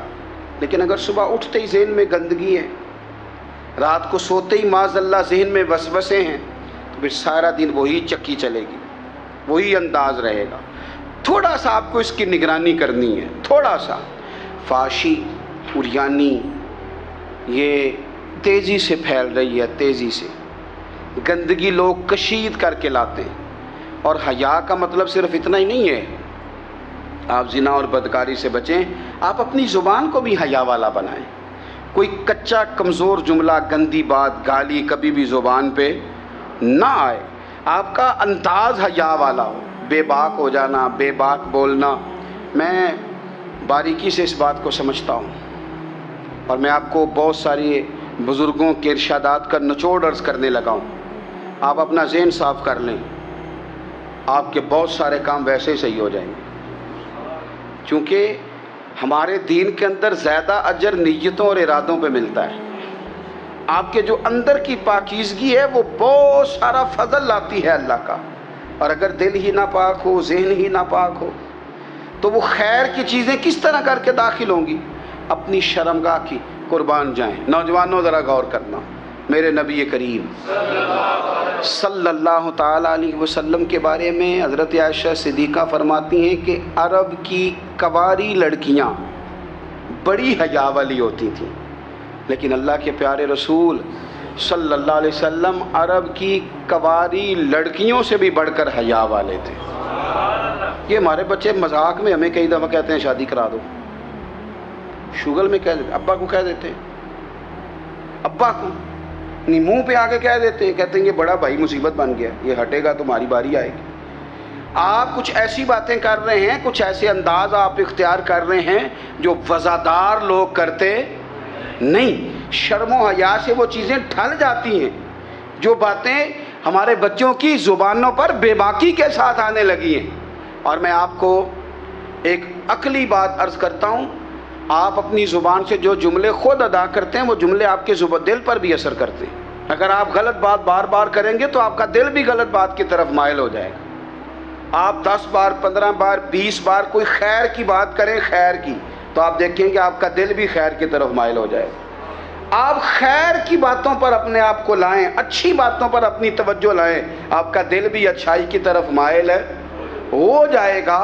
لیکن اگر صبح اٹھتے ہی ذہن میں گندگی ہے، رات کو سوتے ہی معاذ اللہ ذہن میں وسوسے ہیں، تو پھر سارا دن وہی چکی چلے گی، وہی انداز رہے گا۔ تھوڑا سا آپ کو اس کی نگرانی کرنی ہے، تھوڑا سا۔ فحاشی، عریانی یہ تیزی سے پھیل رہی ہے، تیزی سے گندگی لوگ کشید کر کے لاتے ہیں۔ اور حیا کا مطلب صرف اتنا ہی نہیں ہے آپ زنا اور بدکاری سے بچیں، آپ اپنی زبان کو بھی حیا والا بنائیں۔ کوئی کچا کمزور جملہ، گندی بات، گالی کبھی بھی زبان پہ نہ آئے، آپ کا انداز حیا والا ہو۔ بے باک ہو جانا، بے باک بولنا، میں باریکی سے اس بات کو سمجھتا ہوں اور میں آپ کو بہت ساری بزرگوں کے ارشادات کا نچوڑ عرض کرنے لگا ہوں۔ آپ اپنا ذہن صاف کر لیں، آپ کے بہت سارے کام ویسے ہی صحیح ہو جائیں گے، چونکہ ہمارے دین کے اندر زیادہ اجر نیتوں اور ارادوں پہ ملتا ہے۔ آپ کے جو اندر کی پاکیزگی ہے وہ بہت سارا فضل لاتی ہے اللہ کا، اور اگر دل ہی ناپاک ہو، ذہن ہی ناپاک ہو، تو وہ خیر کی چیزیں کس طرح کر کے داخل ہوں گی؟ اپنی شرمگاہ کی قربان جائیں۔ نوجوانوں ذرا غور کرنا، میرے نبی کریم صلی اللہ تعالیٰ علیہ وسلم کے بارے میں حضرت عائشہ صدیقہ فرماتی ہیں کہ عرب کی کواری لڑکیاں بڑی حیا والی ہوتی تھیں، لیکن اللہ کے پیارے رسول صلی اللہ علیہ وسلم عرب کی کواری لڑکیوں سے بھی بڑھ کر حیا والے تھے۔ یہ ہمارے بچے مذاق میں ہمیں کئی دفعہ کہتے ہیں شادی کرا دو، شوگل میں کہہ دیتے، ابا کو کہہ دیتے ہیں، ابا کو نہیں منہ پہ آگے کہہ دیتے ہیں، کہتے ہیں یہ بڑا بھائی مصیبت بن گیا، یہ ہٹے گا تمہاری باری آئے گی۔ آپ کچھ ایسی باتیں کر رہے ہیں، کچھ ایسے انداز آپ اختیار کر رہے ہیں جو وزادار لوگ کرتے نہیں۔ شرم و حیا سے وہ چیزیں ڈھل جاتی ہیں، جو باتیں ہمارے بچوں کی زبانوں پر بے باکی کے ساتھ آنے لگی ہیں۔ اور میں آپ کو ایک عقلی بات عرض کرتا ہوں، آپ اپنی زبان سے جو جملے خود ادا کرتے ہیں وہ جملے آپ کے دل پر بھی اثر کرتے ہیں۔ اگر آپ غلط بات بار بار کریں گے تو آپ کا دل بھی غلط بات کی طرف مائل ہو جائے گا۔ آپ 10 بار 15 بار 20 بار کوئی خیر کی بات کریں، خیر کی، تو آپ دیکھیں گے آپ کا دل بھی خیر کی طرف مائل ہو جائے گا۔ آپ خیر کی باتوں پر اپنے آپ کو لائیں، اچھی باتوں پر اپنی توجہ لائیں، آپ کا دل بھی اچھائی کی طرف مائل ہو جائے گا۔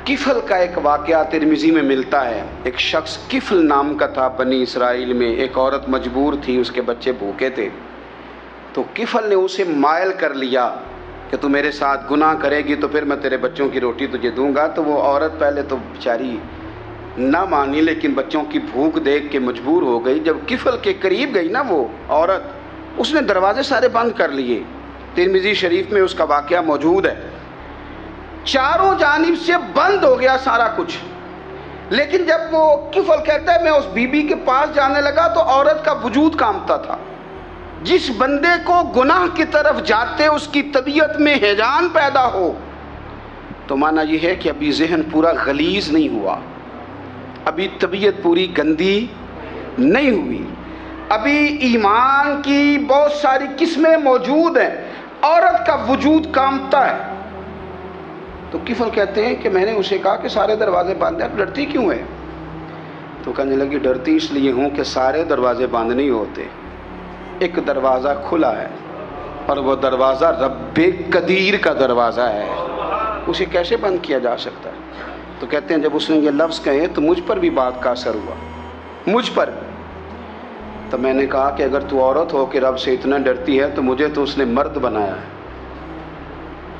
کفل کا ایک واقعہ ترمذی میں ملتا ہے۔ ایک شخص کفل نام کا تھا بنی اسرائیل میں، ایک عورت مجبور تھی، اس کے بچے بھوکے تھے، تو کفل نے اسے مائل کر لیا کہ تو میرے ساتھ گناہ کرے گی تو پھر میں تیرے بچوں کی روٹی تجھے دوں گا. تو وہ عورت پہلے تو بیچاری نہ مانی، لیکن بچوں کی بھوک دیکھ کے مجبور ہو گئی. جب کفل کے قریب گئی نا وہ عورت، اس نے دروازے سارے بند کر لیے. ترمذی شریف میں اس کا واقعہ موجود ہے. چاروں جانب سے بند ہو گیا سارا کچھ. لیکن جب وہ کفل کہتا ہے میں اس بی بی کے پاس جانے لگا تو عورت کا وجود کانپتا تھا. جس بندے کو گناہ کی طرف جاتے اس کی طبیعت میں ہیجان پیدا ہو تو مانا یہ ہے کہ ابھی ذہن پورا غلیظ نہیں ہوا، ابھی طبیعت پوری گندی نہیں ہوئی، ابھی ایمان کی بہت ساری قسمیں موجود ہیں. عورت کا وجود کانپتا ہے. تو کفل کہتے ہیں کہ میں نے اسے کہا کہ سارے دروازے بند ہیں، ڈرتی کیوں ہے؟ تو کہنے لگی ڈرتی اس لیے ہوں کہ سارے دروازے بند نہیں ہوتے، ایک دروازہ کھلا ہے اور وہ دروازہ رب قدیر کا دروازہ ہے، اسے کیسے بند کیا جا سکتا ہے؟ تو کہتے ہیں جب اس نے یہ لفظ کہے تو مجھ پر بھی بات کا اثر ہوا، مجھ پر. تو میں نے کہا کہ اگر تو عورت ہو کہ رب سے اتنا ڈرتی ہے تو مجھے تو اس نے مرد بنایا ہے.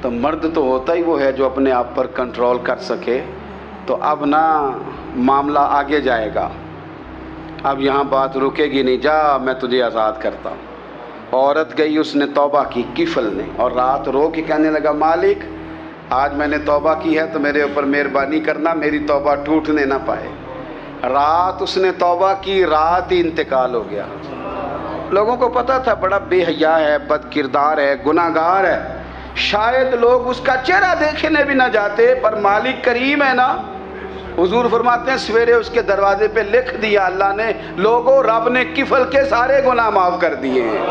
تو مرد تو ہوتا ہی وہ ہے جو اپنے آپ پر کنٹرول کر سکے. تو اب نہ معاملہ آگے جائے گا، اب یہاں بات رکے گی نہیں، جا میں تجھے آزاد کرتا ہوں. عورت گئی، اس نے توبہ کی کفل نے، اور رات رو کے کہنے لگا مالک آج میں نے توبہ کی ہے تو میرے اوپر مہربانی کرنا، میری توبہ ٹوٹنے نہ پائے. رات اس نے توبہ کی، رات ہی انتقال ہو گیا. لوگوں کو پتا تھا بڑا بے حیا ہے، بد کردار ہے، گناہ گار ہے، شاید لوگ اس کا چہرہ دیکھنے بھی نہ جاتے، پر مالک کریم ہے نا. حضور فرماتے ہیں سویرے اس کے دروازے پہ لکھ دیا اللہ نے، لوگوں رب نے کفل کے سارے گناہ معاف کر دیے ہیں.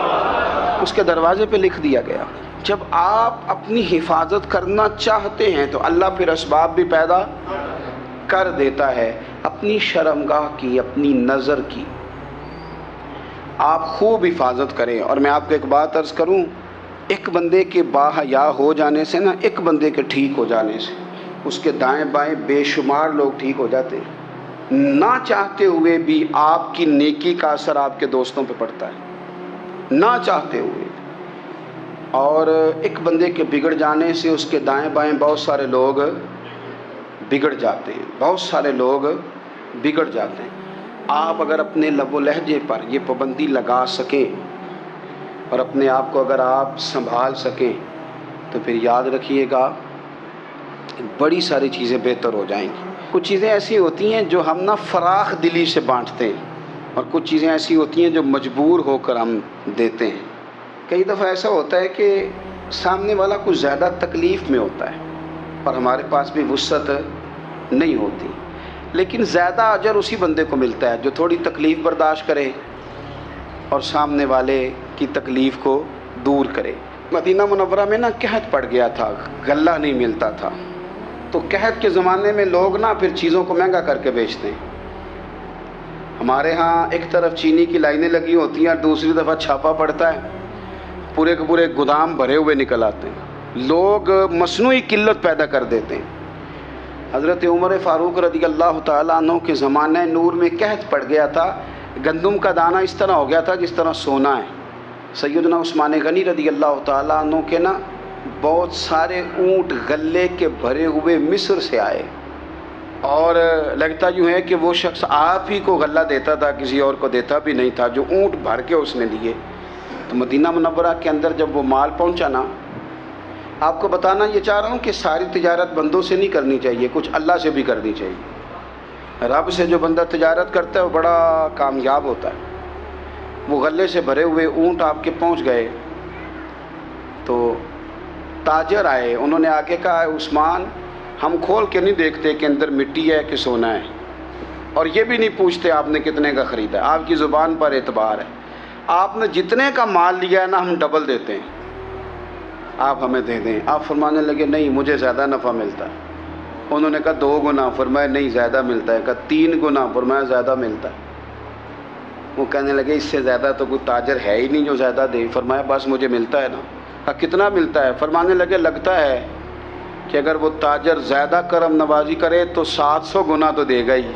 اس کے دروازے پہ لکھ دیا گیا. جب آپ اپنی حفاظت کرنا چاہتے ہیں تو اللہ پھر اسباب بھی پیدا کر دیتا ہے. اپنی شرمگاہ کی، اپنی نظر کی آپ خوب حفاظت کریں. اور میں آپ کو ایک بات عرض کروں، ایک بندے کے باحیا ہو جانے سے نا، ایک بندے کے ٹھیک ہو جانے سے اس کے دائیں بائیں بے شمار لوگ ٹھیک ہو جاتے ہیں. نہ چاہتے ہوئے بھی آپ کی نیکی کا اثر آپ کے دوستوں پہ پڑتا ہے، نہ چاہتے ہوئے. اور ایک بندے کے بگڑ جانے سے اس کے دائیں بائیں بہت سارے لوگ بگڑ جاتے ہیں، بہت سارے لوگ بگڑ جاتے ہیں. آپ اگر اپنے لب و لہجے پر یہ پابندی لگا سکیں اور اپنے آپ کو اگر آپ سنبھال سکیں تو پھر یاد رکھیے گا بڑی ساری چیزیں بہتر ہو جائیں گی. کچھ چیزیں ایسی ہوتی ہیں جو ہم فراخ دلی سے بانٹتے ہیں، اور کچھ چیزیں ایسی ہوتی ہیں جو مجبور ہو کر ہم دیتے ہیں. کئی دفعہ ایسا ہوتا ہے کہ سامنے والا کچھ زیادہ تکلیف میں ہوتا ہے اور ہمارے پاس بھی وسعت نہیں ہوتی، لیکن زیادہ اجر اسی بندے کو ملتا ہے جو تھوڑی تکلیف برداشت کرے اور سامنے والے کی تکلیف کو دور کرے. مدینہ منورہ میں نا قحط پڑ گیا تھا، غلہ نہیں ملتا تھا. تو قحط کے زمانے میں لوگ نا پھر چیزوں کو مہنگا کر کے بیچتے ہیں. ہمارے ہاں ایک طرف چینی کی لائنیں لگی ہوتی ہیں اور دوسری دفعہ چھاپا پڑتا ہے، پورے کے پورے گودام بھرے ہوئے نکل آتے ہیں. لوگ مصنوعی قلت پیدا کر دیتے ہیں. حضرت عمر فاروق رضی اللہ تعالیٰ عنہ کے زمانہ نور میں قحط پڑ گیا تھا. گندم کا دانہ اس طرح ہو گیا تھا جس طرح سونا ہے. سیدنا عثمان غنی رضی اللہ تعالیٰ عنہ کے نا بہت سارے اونٹ غلے کے بھرے ہوئے مصر سے آئے، اور لگتا یوں ہے کہ وہ شخص آپ ہی کو غلہ دیتا تھا، کسی اور کو دیتا بھی نہیں تھا، جو اونٹ بھر کے اس نے لیے. تو مدینہ منورہ کے اندر جب وہ مال پہنچا نا، آپ کو بتانا یہ چاہ رہا ہوں کہ ساری تجارت بندوں سے نہیں کرنی چاہیے، کچھ اللہ سے بھی کرنی چاہیے. رب سے جو بندہ تجارت کرتا ہے وہ بڑا کامیاب ہوتا ہے. وہ غلے سے بھرے ہوئے اونٹ آپ کے پہنچ گئے تو تاجر آئے، انہوں نے آگے کہا عثمان ہم کھول کے نہیں دیکھتے کہ اندر مٹی ہے کہ سونا ہے، اور یہ بھی نہیں پوچھتے آپ نے کتنے کا خریدا. آپ کی زبان پر اعتبار ہے، آپ نے جتنے کا مال لیا ہے نا ہم ڈبل دیتے ہیں، آپ ہمیں دے دیں. آپ فرمانے لگے نہیں مجھے زیادہ نفع ملتا ہے. انہوں نے کہا 2 گنا، فرمایا نہیں زیادہ ملتا ہے. کہا 3 گنا، فرمایا زیادہ ملتا ہے. وہ کہنے لگے اس سے زیادہ تو کوئی تاجر ہے ہی نہیں جو زیادہ دے. فرمایا بس مجھے ملتا ہے نا. کہا کتنا ملتا ہے؟ فرمانے لگے لگتا ہے کہ اگر وہ تاجر زیادہ کرم نوازی کرے تو 700 گنا تو دے گا ہی،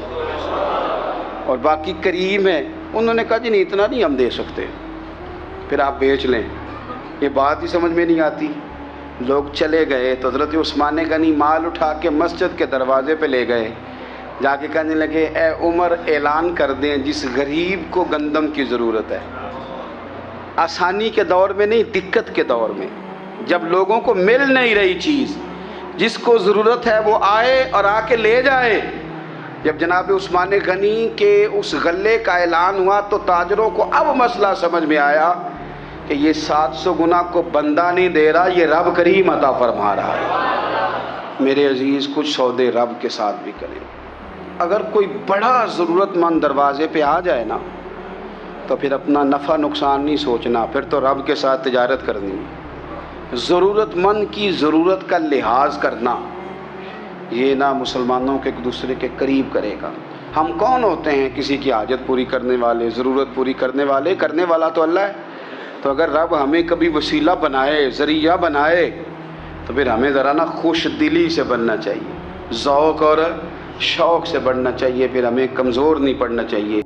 اور باقی کریم ہے. انہوں نے کہا جی نہیں اتنا نہیں ہم دے سکتے، پھر آپ بیچ لیں. یہ بات ہی سمجھ میں نہیں آتی۔ لوگ چلے گئے تو حضرت عثمان غنی مال اٹھا کے مسجد کے دروازے پہ لے گئے، جا کے کہنے لگے اے عمر اعلان کر دیں جس غریب کو گندم کی ضرورت ہے، آسانی کے دور میں نہیں، دقت کے دور میں، جب لوگوں کو مل نہیں رہی چیز، جس کو ضرورت ہے وہ آئے اور آ کے لے جائے۔ جب جناب عثمان غنی کے اس غلے کا اعلان ہوا تو تاجروں کو اب مسئلہ سمجھ میں آیا کہ یہ 700 گنا کو بندہ نہیں دے رہا، یہ رب کریم عطا فرما رہا ہے۔ میرے عزیز، کچھ سودے رب کے ساتھ بھی کریں۔ اگر کوئی بڑا ضرورت مند دروازے پہ آ جائے نا تو پھر اپنا نفع نقصان نہیں سوچنا، پھر تو رب کے ساتھ تجارت کرنی ہے۔ ضرورت مند کی ضرورت کا لحاظ کرنا، یہ نہ مسلمانوں کے ایک دوسرے کے قریب کرے گا۔ ہم کون ہوتے ہیں کسی کی حاجت پوری کرنے والے، ضرورت پوری کرنے والے؟ کرنے والا تو اللہ ہے۔ تو اگر رب ہمیں کبھی وسیلہ بنائے، ذریعہ بنائے، تو پھر ہمیں ذرا نا خوش دلی سے بننا چاہیے، ذوق اور شوق سے بڑھنا چاہیے، پھر ہمیں کمزور نہیں پڑنا چاہیے۔